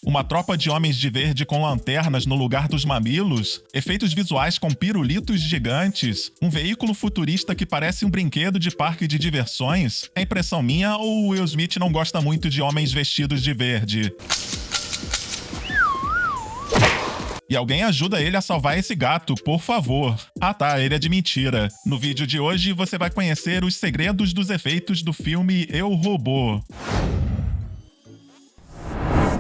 Uma tropa de homens de verde com lanternas no lugar dos mamilos, efeitos visuais com pirulitos gigantes, um veículo futurista que parece um brinquedo de parque de diversões. É impressão minha ou o Will Smith não gosta muito de homens vestidos de verde? E alguém ajuda ele a salvar esse gato, por favor. Ah tá, ele é de mentira. No vídeo de hoje você vai conhecer os segredos dos efeitos do filme Eu, Robô.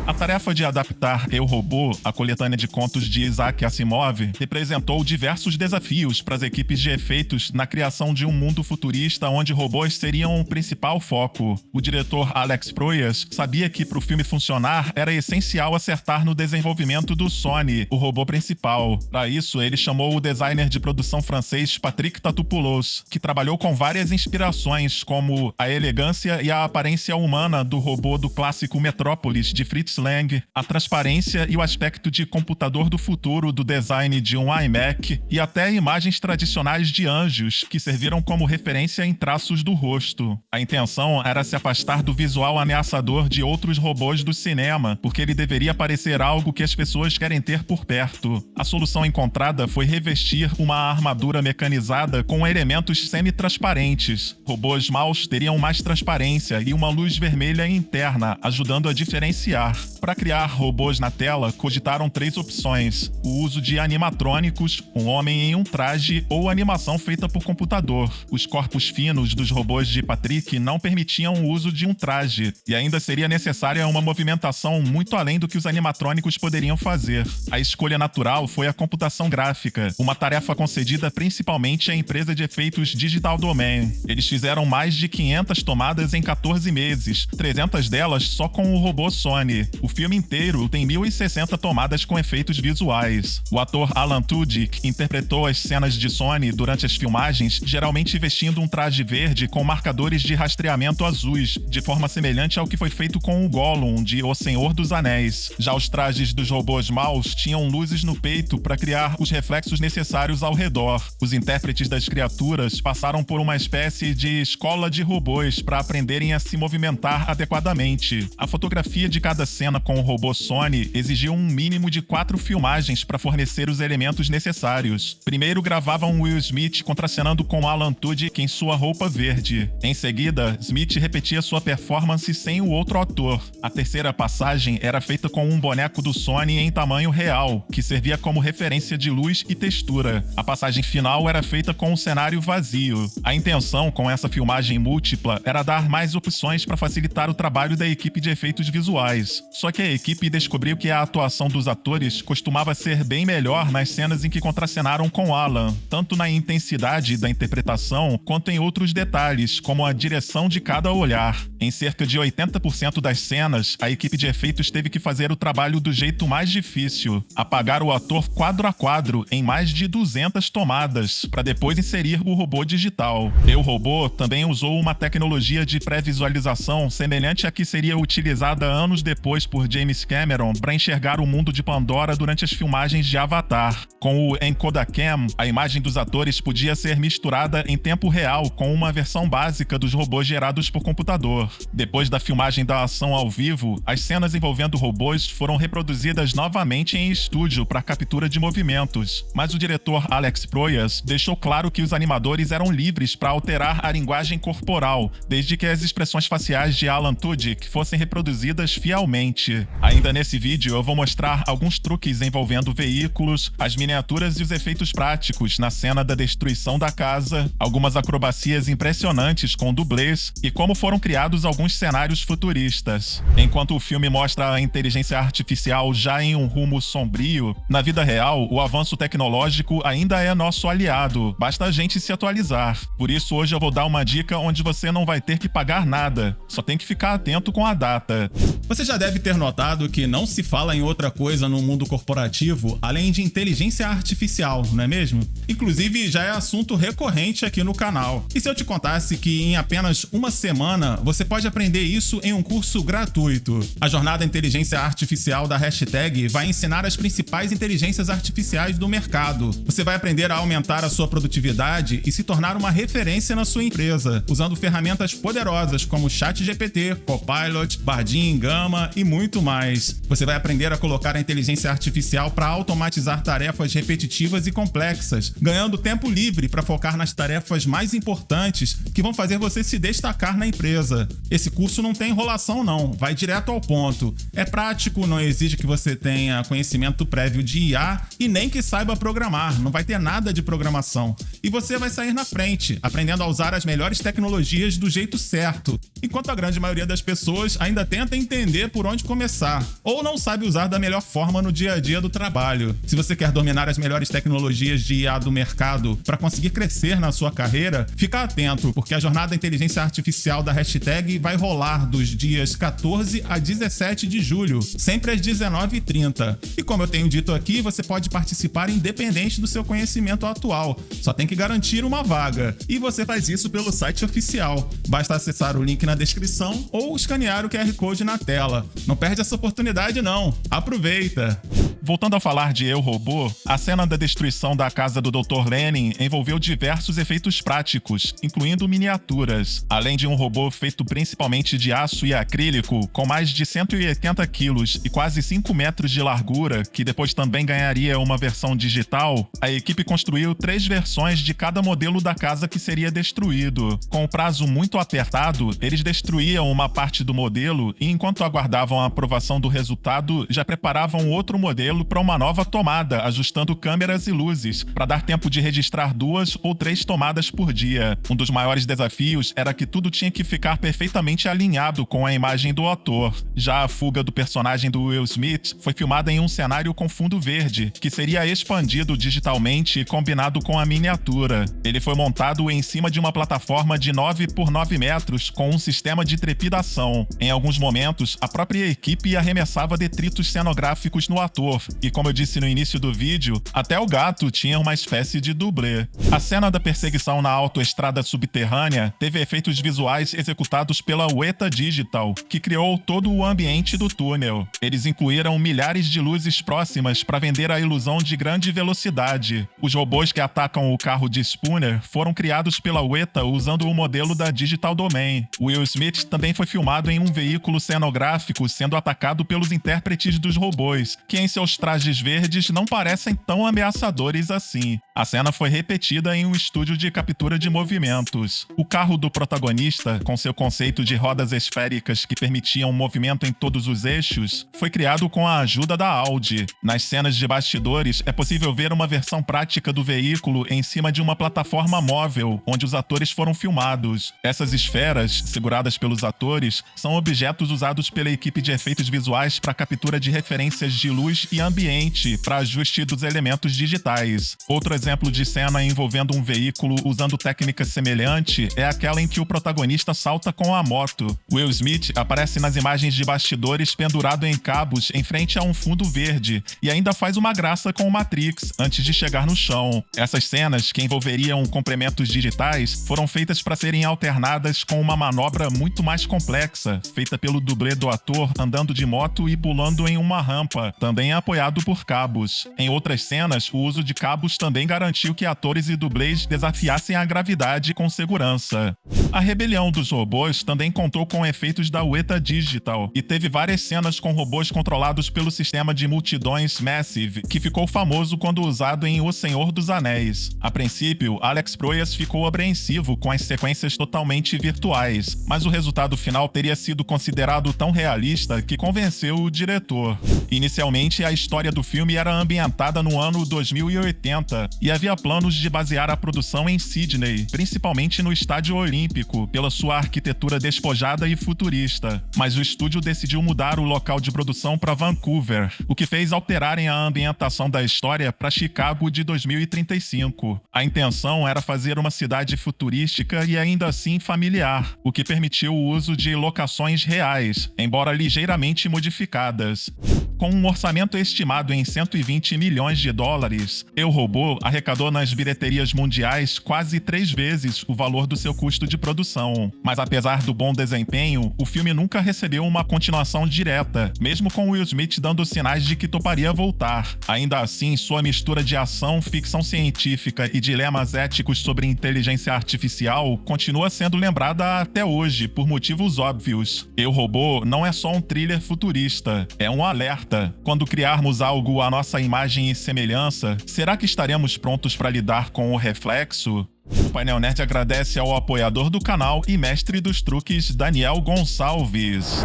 A tarefa de adaptar Eu, Robô, a coletânea de contos de Isaac Asimov, representou diversos desafios para as equipes de efeitos na criação de um mundo futurista onde robôs seriam o principal foco. O diretor Alex Proyas sabia que para o filme funcionar era essencial acertar no desenvolvimento do Sonny, o robô principal. Para isso, ele chamou o designer de produção francês Patrick Tatopoulos, que trabalhou com várias inspirações, como a elegância e a aparência humana do robô do clássico Metrópolis, de Fritz Lang, a transparência e o aspecto de computador do futuro do design de um iMac e até imagens tradicionais de anjos que serviram como referência em traços do rosto. A intenção era se afastar do visual ameaçador de outros robôs do cinema, porque ele deveria parecer algo que as pessoas querem ter por perto. A solução encontrada foi revestir uma armadura mecanizada com elementos semi-transparentes. Robôs maus teriam mais transparência e uma luz vermelha interna, ajudando a diferenciar. Para criar robôs na tela, cogitaram 3 opções: o uso de animatrônicos, um homem em um traje ou animação feita por computador. Os corpos finos dos robôs de Patrick não permitiam o uso de um traje, e ainda seria necessária uma movimentação muito além do que os animatrônicos poderiam fazer. A escolha natural foi a computação gráfica, uma tarefa concedida principalmente à empresa de efeitos Digital Domain. Eles fizeram mais de 500 tomadas em 14 meses, 300 delas só com o robô Sonny. O filme inteiro tem 1060 tomadas com efeitos visuais. O ator Alan Tudyk interpretou as cenas de Sonny durante as filmagens, geralmente vestindo um traje verde com marcadores de rastreamento azuis, de forma semelhante ao que foi feito com o Gollum de O Senhor dos Anéis. Já os trajes dos robôs maus tinham luzes no peito para criar os reflexos necessários ao redor. Os intérpretes das criaturas passaram por uma espécie de escola de robôs para aprenderem a se movimentar adequadamente. A fotografia de cada cena com o robô Sonny exigiu um mínimo de 4 filmagens para fornecer os elementos necessários. Primeiro gravavam Will Smith contracenando com Alan Tudyk em sua roupa verde. Em seguida, Smith repetia sua performance sem o outro ator. A terceira passagem era feita com um boneco do Sonny em tamanho real, que servia como referência de luz e textura. A passagem final era feita com um cenário vazio. A intenção com essa filmagem múltipla era dar mais opções para facilitar o trabalho da equipe de efeitos visuais. Só que a equipe descobriu que a atuação dos atores costumava ser bem melhor nas cenas em que contracenaram com Alan, tanto na intensidade da interpretação quanto em outros detalhes, como a direção de cada olhar. Em cerca de 80% das cenas, a equipe de efeitos teve que fazer o trabalho do jeito mais difícil: apagar o ator quadro a quadro em mais de 200 tomadas, para depois inserir o robô digital. Eu, Robô também usou uma tecnologia de pré-visualização semelhante à que seria utilizada anos depois por James Cameron para enxergar o mundo de Pandora durante as filmagens de Avatar. Com o Encodacam, a imagem dos atores podia ser misturada em tempo real com uma versão básica dos robôs gerados por computador. Depois da filmagem da ação ao vivo, as cenas envolvendo robôs foram reproduzidas novamente em estúdio para captura de movimentos, mas o diretor Alex Proyas deixou claro que os animadores eram livres para alterar a linguagem corporal, desde que as expressões faciais de Alan Tudyk fossem reproduzidas fielmente. Ainda nesse vídeo eu vou mostrar alguns truques envolvendo veículos, as miniaturas e os efeitos práticos na cena da destruição da casa, algumas acrobacias impressionantes com dublês e como foram criados alguns cenários futuristas. Enquanto o filme mostra a inteligência artificial já em um rumo sombrio, na vida real o avanço tecnológico ainda é nosso aliado, basta a gente se atualizar. Por isso hoje eu vou dar uma dica onde você não vai ter que pagar nada, só tem que ficar atento com a data. Você já deve ter notado que não se fala em outra coisa no mundo corporativo além de inteligência artificial, não é mesmo? Inclusive, já é assunto recorrente aqui no canal. E se eu te contasse que em apenas uma semana você pode aprender isso em um curso gratuito? A jornada Inteligência Artificial da Hashtag vai ensinar as principais inteligências artificiais do mercado. Você vai aprender a aumentar a sua produtividade e se tornar uma referência na sua empresa, usando ferramentas poderosas como ChatGPT, Copilot, Bardin, Gama e muito muito mais. Você vai aprender a colocar a inteligência artificial para automatizar tarefas repetitivas e complexas, ganhando tempo livre para focar nas tarefas mais importantes que vão fazer você se destacar na empresa. Esse curso não tem enrolação não, vai direto ao ponto. É prático, não exige que você tenha conhecimento prévio de IA e nem que saiba programar, não vai ter nada de programação. E você vai sair na frente, aprendendo a usar as melhores tecnologias do jeito certo, enquanto a grande maioria das pessoas ainda tenta entender por onde começar, ou não sabe usar da melhor forma no dia a dia do trabalho. Se você quer dominar as melhores tecnologias de IA do mercado para conseguir crescer na sua carreira, fica atento, porque a jornada da inteligência artificial da Hashtag vai rolar dos dias 14 a 17 de julho, sempre às 19h30. E como eu tenho dito aqui, você pode participar independente do seu conhecimento atual, só tem que garantir uma vaga. E você faz isso pelo site oficial. Basta acessar o link na descrição ou escanear o QR Code na tela. Não perde essa oportunidade não. Aproveita! Voltando a falar de Eu, Robô, a cena da destruição da casa do Dr. Lenin envolveu diversos efeitos práticos, incluindo miniaturas, além de um robô feito principalmente de aço e acrílico, com mais de 180 quilos e quase 5 metros de largura, que depois também ganharia uma versão digital. A equipe construiu 3 versões de cada modelo da casa que seria destruído. Com o prazo muito apertado, eles destruíam uma parte do modelo e, enquanto aguardavam a aprovação do resultado, já preparavam outro modelo para uma nova tomada, ajustando câmeras e luzes, para dar tempo de registrar 2 ou 3 tomadas por dia. Um dos maiores desafios era que tudo tinha que ficar perfeitamente alinhado com a imagem do ator. Já a fuga do personagem do Will Smith foi filmada em um cenário com fundo verde, que seria expandido digitalmente e combinado com a miniatura. Ele foi montado em cima de uma plataforma de 9 por 9 metros com um sistema de trepidação. Em alguns momentos, a própria equipe arremessava detritos cenográficos no ator, e como eu disse no início do vídeo, até o gato tinha uma espécie de dublê. A cena da perseguição na autoestrada subterrânea teve efeitos visuais executados pela Weta Digital, que criou todo o ambiente do túnel. Eles incluíram milhares de luzes próximas para vender a ilusão de grande velocidade. Os robôs que atacam o carro de Spooner foram criados pela Weta usando o modelo da Digital Domain. Will Smith também foi filmado em um veículo cenográfico sendo atacado pelos intérpretes dos robôs, que em seus trajes verdes não parecem tão ameaçadores assim. A cena foi repetida em um estúdio de captura de movimentos. O carro do protagonista, com seu conceito de rodas esféricas que permitiam movimento em todos os eixos, foi criado com a ajuda da Audi. Nas cenas de bastidores, é possível ver uma versão prática do veículo em cima de uma plataforma móvel, onde os atores foram filmados. Essas esferas, seguradas pelos atores, são objetos usados pela equipe de efeitos visuais para captura de referências de luz e ambiente para ajuste dos elementos digitais. Outro exemplo de cena envolvendo um veículo usando técnica semelhante é aquela em que o protagonista salta com a moto. Will Smith aparece nas imagens de bastidores pendurado em cabos em frente a um fundo verde e ainda faz uma graça com o Matrix antes de chegar no chão. Essas cenas, que envolveriam complementos digitais, foram feitas para serem alternadas com uma manobra muito mais complexa, feita pelo dublê do ator andando de moto e pulando em uma rampa, também apoiado por cabos. Em outras cenas, o uso de cabos também garantiu que atores e dublês desafiassem a gravidade com segurança. A rebelião dos robôs também contou com efeitos da Weta Digital e teve várias cenas com robôs controlados pelo sistema de multidões Massive, que ficou famoso quando usado em O Senhor dos Anéis. A princípio, Alex Proyas ficou apreensivo com as sequências totalmente virtuais, mas o resultado final teria sido considerado tão realista que convenceu o diretor. Inicialmente, a história do filme era ambientada no ano 2080 e havia planos de basear a produção em Sydney, principalmente no Estádio Olímpico, pela sua arquitetura despojada e futurista. Mas o estúdio decidiu mudar o local de produção para Vancouver, o que fez alterarem a ambientação da história para Chicago de 2035. A intenção era fazer uma cidade futurística e ainda assim familiar, o que permitiu o uso de locações reais, embora ligeiramente modificadas. Com um orçamento estimado em 120 milhões de dólares, Eu, Robô arrecadou nas bilheterias mundiais quase 3 vezes o valor do seu custo de produção. Mas apesar do bom desempenho, o filme nunca recebeu uma continuação direta, mesmo com Will Smith dando sinais de que toparia voltar. Ainda assim, sua mistura de ação, ficção científica e dilemas éticos sobre inteligência artificial continua sendo lembrada até hoje, por motivos óbvios. Eu, Robô não é só um thriller futurista, é um alerta. Quando criarmos algo à nossa imagem e semelhança, será que estaremos prontos para lidar com o reflexo? O Painel Nerd agradece ao apoiador do canal e mestre dos truques, Daniel Gonçalves.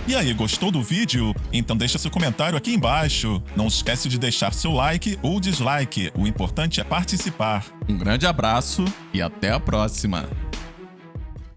E aí, gostou do vídeo? Então deixa seu comentário aqui embaixo. Não esquece de deixar seu like ou dislike, o importante é participar. Um grande abraço e até a próxima!